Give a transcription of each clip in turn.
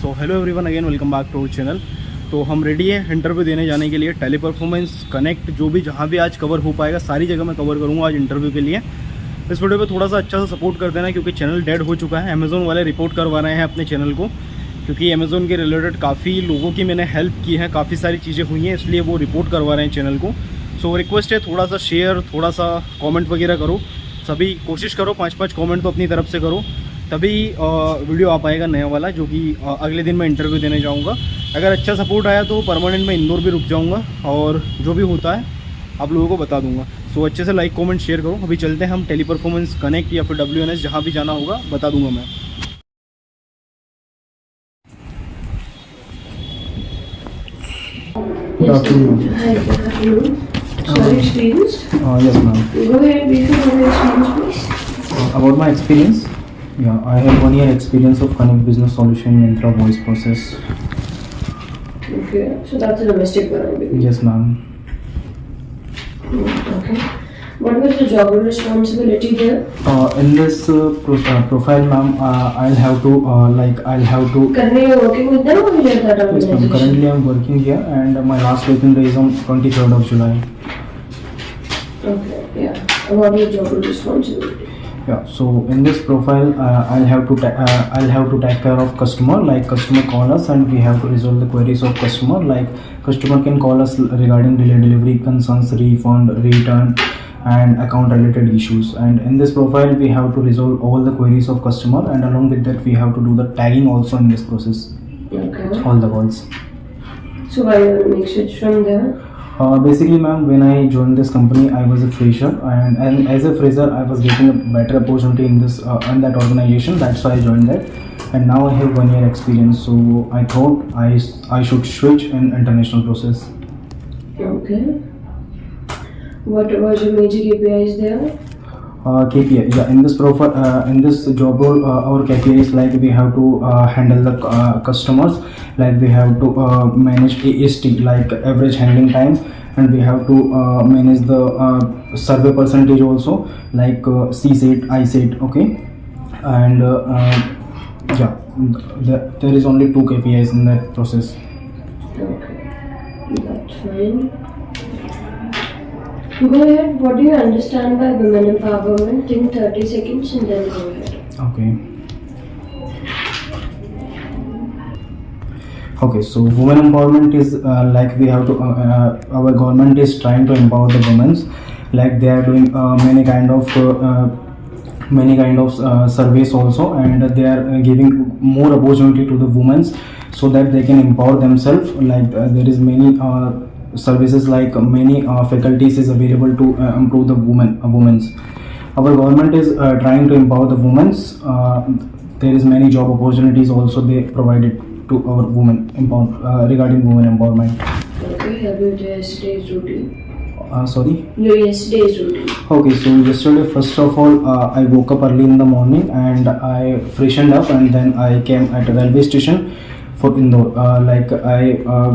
So hello everyone, again welcome back to our channel. तो हम ready हैं interview देने जाने के लिए। टेली परफॉर्मेंस कनेक्ट जो भी जहाँ भी आज कवर हो पाएगा सारी जगह मैं कवर करूँगा आज इंटरव्यू के लिए। इस वीडियो पे थोड़ा सा अच्छा सा सपोर्ट कर देना क्योंकि चैनल डेड हो चुका है। अमेज़ोन वाले रिपोर्ट करवा रहे हैं अपने चैनल को क्योंकि अमेज़ोन के रिलेटेड काफ़ी लोगों की मैंने हेल्प की है, काफ़ी सारी चीज़ें हुई हैं, इसलिए वो रिपोर्ट करवा रहे हैं चैनल को। सो रिक्वेस्ट है थोड़ा सा शेयर, थोड़ा सा कॉमेंट वगैरह करो। सभी कोशिश करो 5-5 कॉमेंट तो अपनी तरफ से करो, तभी वीडियो आ पाएगा नया वाला जो कि अगले दिन मैं इंटरव्यू देने जाऊंगा। अगर अच्छा सपोर्ट आया तो परमानेंट मैं इंदौर भी रुक जाऊंगा और जो भी होता है आप लोगों को बता दूंगा। सो अच्छे से लाइक कमेंट शेयर करो। अभी चलते हैं हम टेली परफॉर्मेंस कनेक्ट या फिर WNS जहाँ भी जाना होगा बता दूंगा मैं। Good afternoon. Hi, good afternoon. Sorry, experience? Yes ma'am. Go ahead, brief me on your experience, please. About my experience, yeah, I have 1 year experience of Connect Business Solution Myntra voice process. Okay, so that's a domestic one, I believe. Yes ma'am. Okay. What was the job responsibility there? In this profile ma'am, I'll have to Currently you're working with them or you're that yes ma'am, organization? currently I'm working here and my last working day is on 23rd of July. Okay, yeah. About your job responsibility? Yeah, so in this profile I'll have to take care of customer, like customer call us and we have to resolve the queries of customer, like customer can call us regarding delayed delivery concerns, refund, return and account related issues. And in this profile we have to resolve all the queries of customer, and along with that we have to do the tagging also in this process, Okay. all the calls. So why you make switch from there? Basically ma'am, when I joined this company I was a fresher and as a fresher I was getting a better opportunity in this in that organization. That's why I joined that, and now I have 1 year experience, so I thought I should switch in international process. Okay. What was your major KPIs there? KPI, yeah, in this profile, in this job role, our KPI is like we have to handle the customers, like we have to manage AST, like average handling time, and we have to manage the survey percentage also, like CSAT, ISAT, okay, and yeah, there is only 2 KPIs in that process. Okay, that's fine. Go ahead. What do you understand by women empowerment? Think 30 seconds and then go ahead. Okay. Okay, so women empowerment is like we have to our government is trying to empower the women, like they are doing many kind of surveys also, and they are giving more opportunity to the women so that they can empower themselves. Like there is many services, like many faculties is available to improve the women's. Our government is trying to empower the women's. There is many job opportunities also they provided to our women regarding women empowerment. Okay, have you done yesterday's routine? Sorry? Your yesterday's routine. Okay, so yesterday first of all I woke up early in the morning and I freshened up, and then I came at a railway station for Indore.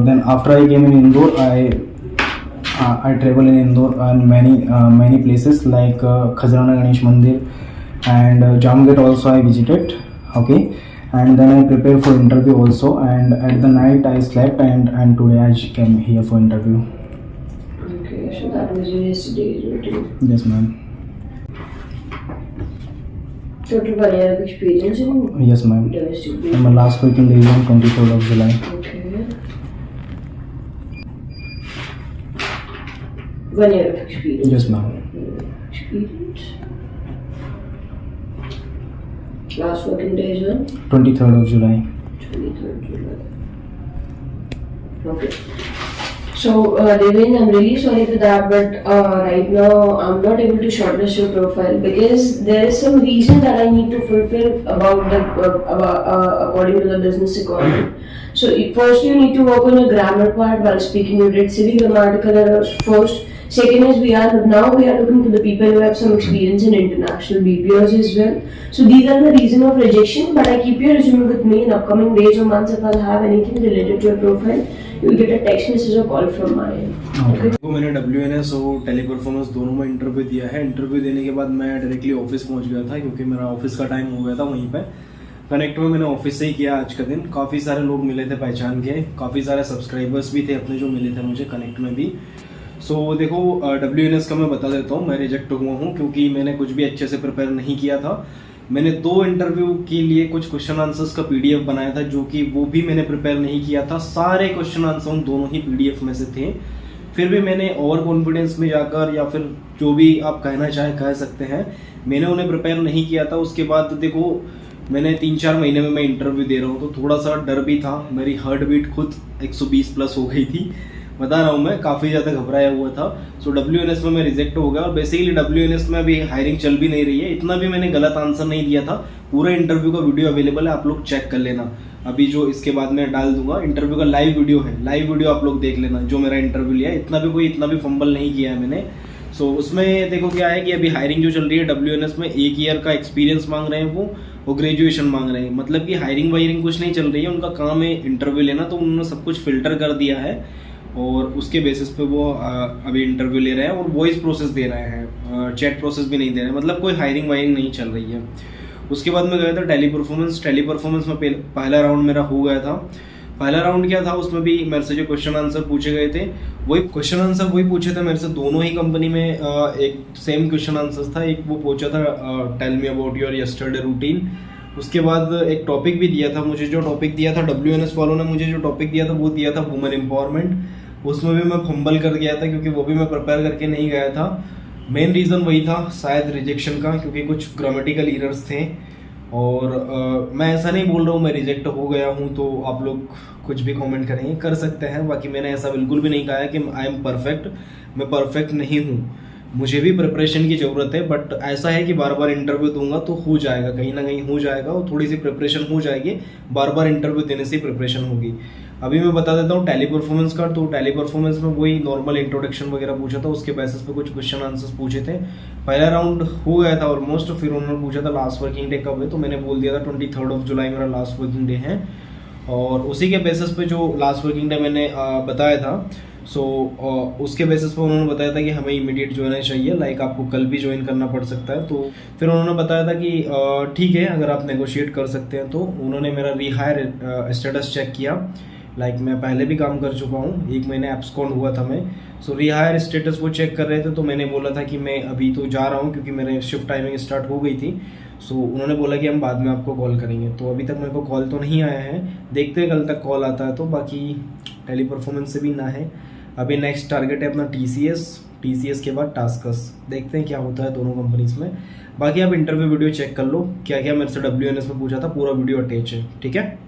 Then after I came in Indore, I travel in Indore and many places like Khazrana Ganesh Mandir and Jamgate also I visited. Okay, and then I prepared for interview also, and at the night I slept, and today I came here for interview. Okay, so that was your yesterday's routine. Yes ma'am. Total 1 year of experience in Yes ma'am. domestic And business. my last working day is on 23rd of July. Okay. 1 year of experience. Yes ma'am. Experience. Last working day is on 23rd of July. 23rd July. Okay. So, Devendra, I'm really sorry for that, but right now I'm not able to shortlist your profile because there is some reason that I need to fulfill about the according to the business economy. So, first you need to work on your grammar part while speaking. You did silly grammatical errors first. Second is we are looking for the people who have some experience in international BPOs as well. So these are the reason of rejection. But I keep your resume with me in upcoming days or months. If I'll have anything related to your profile, you will get a text message or call from my end. Okay. तो मैंने WNS और tele performance दोनों में interview दिया है। Interview देने के बाद मैं डायरेक्टली ऑफिस पहुंच गया था क्योंकि मेरा ऑफिस का टाइम हो गया था वहीं पे। कनेक्ट में मैंने ऑफिस से ही किया आज का दिन। काफ़ी सारे लोग मिले थे पहचान के, काफ़ी सारे सब्सक्राइबर्स भी थे अपने जो मिले थे मुझे कनेक्ट में भी। सो देखो WNS का मैं बता देता हूँ, मैं रिजेक्ट हुआ हूँ क्योंकि मैंने कुछ भी अच्छे से प्रिपेयर नहीं किया था। मैंने 2 इंटरव्यू के लिए कुछ क्वेश्चन आंसर्स का PDF बनाया था, जो कि वो भी मैंने प्रिपेयर नहीं किया था। सारे क्वेश्चन आंसर उन दोनों ही PDF में से थे। फिर भी मैंने ओवर कॉन्फिडेंस में जाकर, या फिर जो भी आप कहना चाहे कह सकते हैं, मैंने उन्हें प्रिपेयर नहीं किया था। उसके बाद देखो मैंने 3-4 महीने में मैं इंटरव्यू दे रहा हूँ, तो थोड़ा सा डर भी था। मेरी हार्ट बीट खुद 120 प्लस हो गई थी, बता रहा हूँ मैं, काफ़ी ज़्यादा घबराया हुआ था। सो WNS में मैं रिजेक्ट हो गया, और बेसिकली WNS में अभी हायरिंग चल भी नहीं रही है। इतना भी मैंने गलत आंसर नहीं दिया था। पूरा इंटरव्यू का वीडियो अवेलेबल है, आप लोग चेक कर लेना। अभी जो इसके बाद मैं डाल दूंगा इंटरव्यू का लाइव वीडियो है, लाइव वीडियो आप लोग देख लेना जो मेरा इंटरव्यू लिया है। इतना भी फंबल नहीं किया है मैंने। सो उसमें देखो क्या है कि अभी हायरिंग जो चल रही है WNS में, 1 ईयर का एक्सपीरियंस मांग रहे हैं वो, और ग्रेजुएशन मांग रहे हैं। मतलब कि हायरिंग वायरिंग कुछ नहीं चल रही है, उनका काम है इंटरव्यू लेना। तो उन्होंने सब कुछ फिल्टर कर दिया है, और उसके बेसिस पे वो अभी इंटरव्यू ले रहे हैं, और वॉइस प्रोसेस दे रहे हैं, चैट प्रोसेस भी नहीं दे रहे हैं। मतलब कोई हायरिंग वायरिंग नहीं चल रही है। उसके बाद मैं गया था टैली परफॉर्मेंस में पहला राउंड मेरा हो गया था। पहला राउंड क्या था, उसमें भी मेरे से जो क्वेश्चन आंसर पूछे गए थे, वही क्वेश्चन आंसर वही पूछे थे मेरे से। दोनों ही कंपनी में एक सेम क्वेश्चन आंसर था। एक वो पूछा था tell me about your yesterday routine. उसके बाद एक टॉपिक भी दिया था मुझे। जो टॉपिक दिया था WNS वालों ने मुझे, जो टॉपिक दिया था वो दिया था वुमेन एम्पावरमेंट। उसमें भी मैं फंबल कर गया था, क्योंकि वो भी मैं प्रिपेयर करके नहीं गया था। मेन रीज़न वही था शायद रिजेक्शन का, क्योंकि कुछ ग्रामेटिकल एरर्स थे। और मैं ऐसा नहीं बोल रहा हूँ मैं रिजेक्ट हो गया हूँ, तो आप लोग कुछ भी कमेंट करेंगे, कर सकते हैं। बाकी मैंने ऐसा बिल्कुल भी नहीं कहा है कि आई एम परफेक्ट। मैं परफेक्ट नहीं हूँ, मुझे भी प्रिपरेशन की ज़रूरत है। बट ऐसा है कि बार बार इंटरव्यू दूंगा तो हो जाएगा, कहीं ना कहीं हो जाएगा, और थोड़ी सी प्रिपरेशन हो जाएगी। बार बार इंटरव्यू देने से प्रिपरेशन होगी। अभी मैं बता देता हूँ टैली परफॉर्मेंस का। तो टैली परफॉर्मेंस में वही नॉर्मल इंट्रोडक्शन वगैरह पूछा था, उसके बेसिस पे कुछ क्वेश्चन आंसर्स पूछे थे। पहला राउंड हो गया था ऑलमोस्ट। फिर उन्होंने पूछा था लास्ट वर्किंग डे कब है, तो मैंने बोल दिया था 23 जुलाई मेरा लास्ट वर्किंग डे है। और उसी के बेसिस पे जो लास्ट वर्किंग डे मैंने बताया था, सो उसके बेसिस पे उन्होंने बताया था कि हमें इमीडिएट ज्वाइन चाहिए, लाइक आपको कल भी ज्वाइन करना पड़ सकता है। तो फिर उन्होंने बताया था कि ठीक है, अगर आप नेगोशिएट कर सकते हैं। तो उन्होंने मेरा रीहायर स्टेटस चेक किया। लाइक मैं पहले भी काम कर चुका हूँ, 1 महीने एब्सकॉन्ड हुआ था मैं। सो रीहायर स्टेटस वो चेक कर रहे थे। तो मैंने बोला था कि मैं अभी तो जा रहा हूँ, क्योंकि मेरे शिफ्ट टाइमिंग स्टार्ट हो गई थी। सो उन्होंने बोला कि हम बाद में आपको कॉल करेंगे। तो अभी तक मेरे को कॉल तो नहीं आया है, देखते हैं कल तक कॉल आता है तो। बाकी टेली परफॉर्मेंस से भी ना है। अभी नेक्स्ट टारगेट है अपना TCS के बाद टास्कस। देखते हैं क्या होता है दोनों कंपनीज में। बाकी आप इंटरव्यू वीडियो चेक कर लो, क्या क्या मेरे से WNS में पूछा था, पूरा वीडियो अटैच है, ठीक है।